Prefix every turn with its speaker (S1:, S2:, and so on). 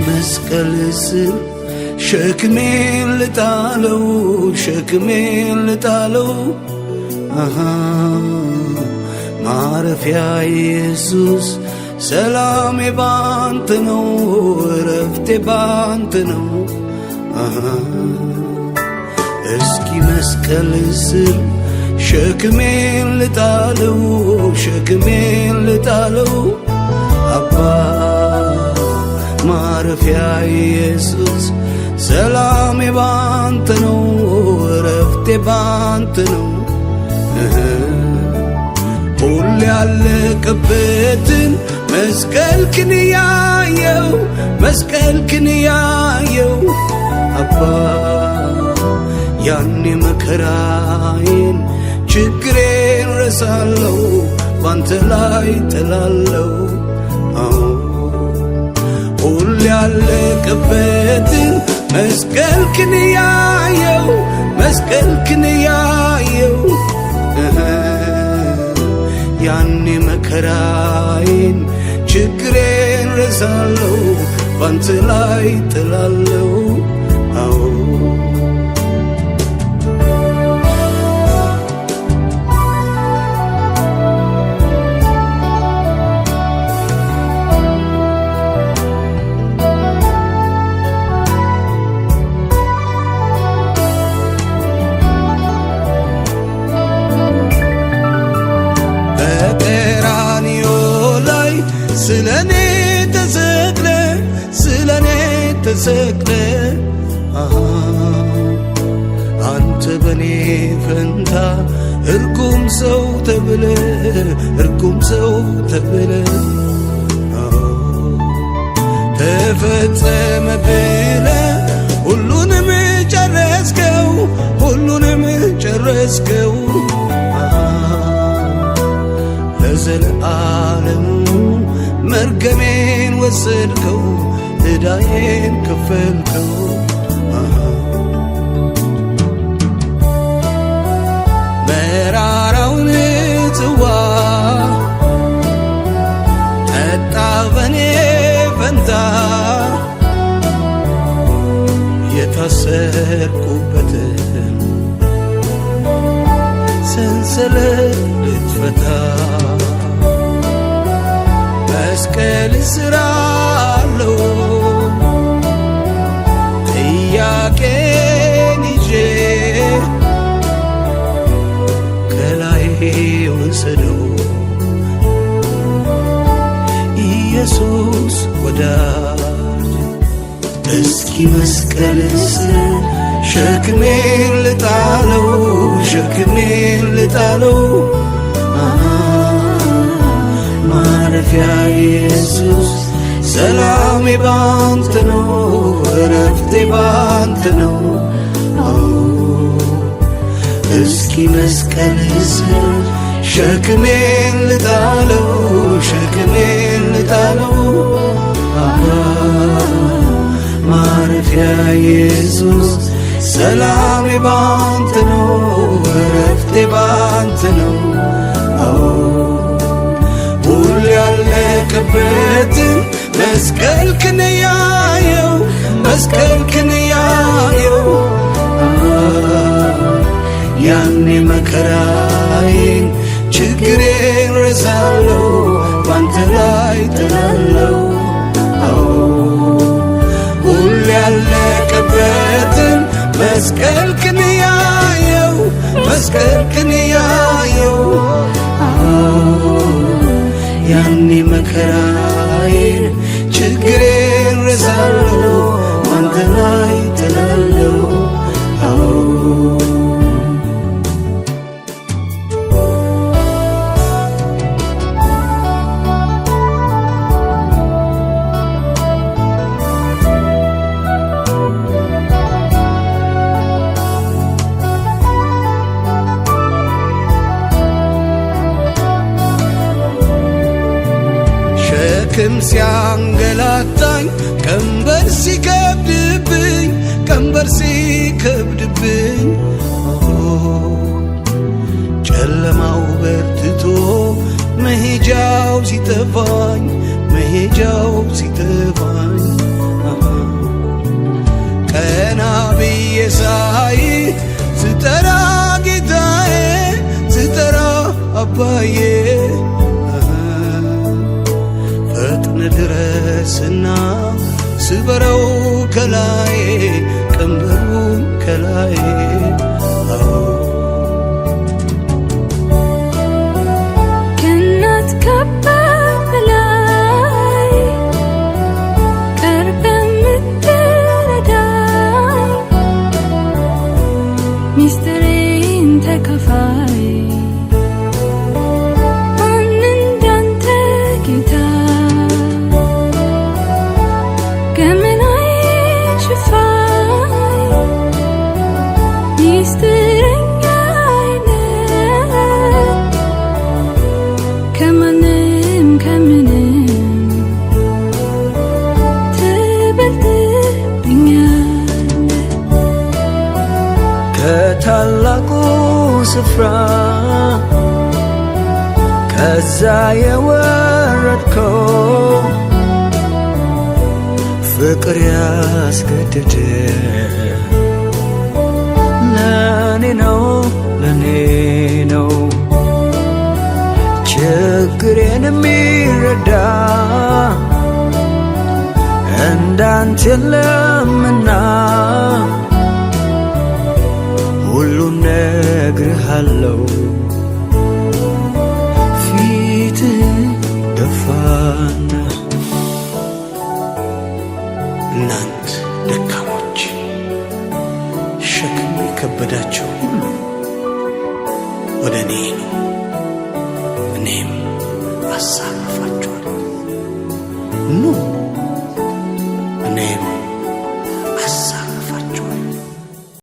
S1: መስቀል ስር ሸክሜን ልጣለው ሸክሜን ልጣለው ማረፊያ ኢየሱስ ሰላሜ ባንተ ነው እረፍቴ ባንተ ነው እስኪ መስቀል ስር ሸክሜን ልጣለው ሸክሜን ልጣለው አባ ማረፊያ ኢየሱስ ሰላሜ ባንተ ነው እረፍቴ ባንተ ነው ሁሌ ያለቀበትን መስቀልክን ያየው መስቀልክን ያየው አባ ያኔ መከራዬን ችግሬን ረሳለው ባንተ ላይ ጥላለው ሁሌ ያለቀበትን መስቀልክን ያየው መስቀልክን ያየው ያኔ መከራዬን ችግሬን ረሳለው ባንተ ላይ ጥላለው ስለኔ ተሰቅለ ስለኔ ተሰቅለ አንተ በኔ ፈንታ እርጉም ሰው ተብለ እርጉም ሰው ተብለ ተፈጸመ ብለ ሁሉንም ጨረስከው ሁሉንም ጨረስከው ለዘለዓለሙ መርገሜን ወሰድከው ዕዳዬን ከፈልከው መራራውን ጽዋ ጠጣ በኔ ፈንታ የታሰርኩበትን ሰንሰለት ልትፈታ መስቀል ስራ አለው ጥያቄን ይዤ ከላይ ወሰደው ኢየሱስ ወዳጅ እስኪ መስቀል ስር ሸክሜን ልጣለው ሸክሜን ልጣለው ማረፊያ ኢየሱስ ሰላሜ ባንተ ነው እረፍቴ ባንተ ነው እስኪ መስቀል ስር ሸክሜን ልጣለው ሸክሜን ልጣለው ማረፊያ ኢየሱስ ሰላሜ ባንተ ነው እረፍቴ ባንተ ነው ሁሉ ያለቀበትን መስቀልክን ያየው መስቀልክን ያየው ያኔ መከራዬን ችግሬን ረሳለው ባንተ ላይ ጥላለው ሁሉ ያለቀበትን መስቀልክን ያየው መስቀልክን ያየው ያኔ መከራዬን ችግሬን ረሳለው ባንተ ላይ ጥላለው ሸክም ሲያንገላታኝ ቀንበር ሲከብድብኝ ቀንበር ሲከብድብኝ ጨለማው በርትቶ መሄጃው ሲጠፋኝ መሄጃው ሲጠፋኝ ሳይ ስጠራ ጌታዬ ስጠራ አባዬ ፈጥነ ድረስና ስበረው ከላይ ቀንበሩ ከላይ
S2: ከእናት ከአባት በላይ ቀርበህ የምትረዳኝ ሚስጥሬን ተካፋይ ማን እንዳንተ ጌታ ገመናዬ ሽፋኝ ሚስጥረኛዬ ነህ ከማንም ከምንም ትበልጥብኛለህ
S3: ከታላቁ ስፍራ ከዛ የወረድከው ፍቅር ያስገደደ ለኔ ነው ለኔ ነው ችግሬን የሚረዳ እንዳንተ የለምና ሁሉን ነግርሃለው ፊትህ ደፋና
S1: እናንት ደካሞች ሸክም የከበዳችሁ ሁሉ ወደ እኔ ኑ እኔም አሳርፋችኋለሁ።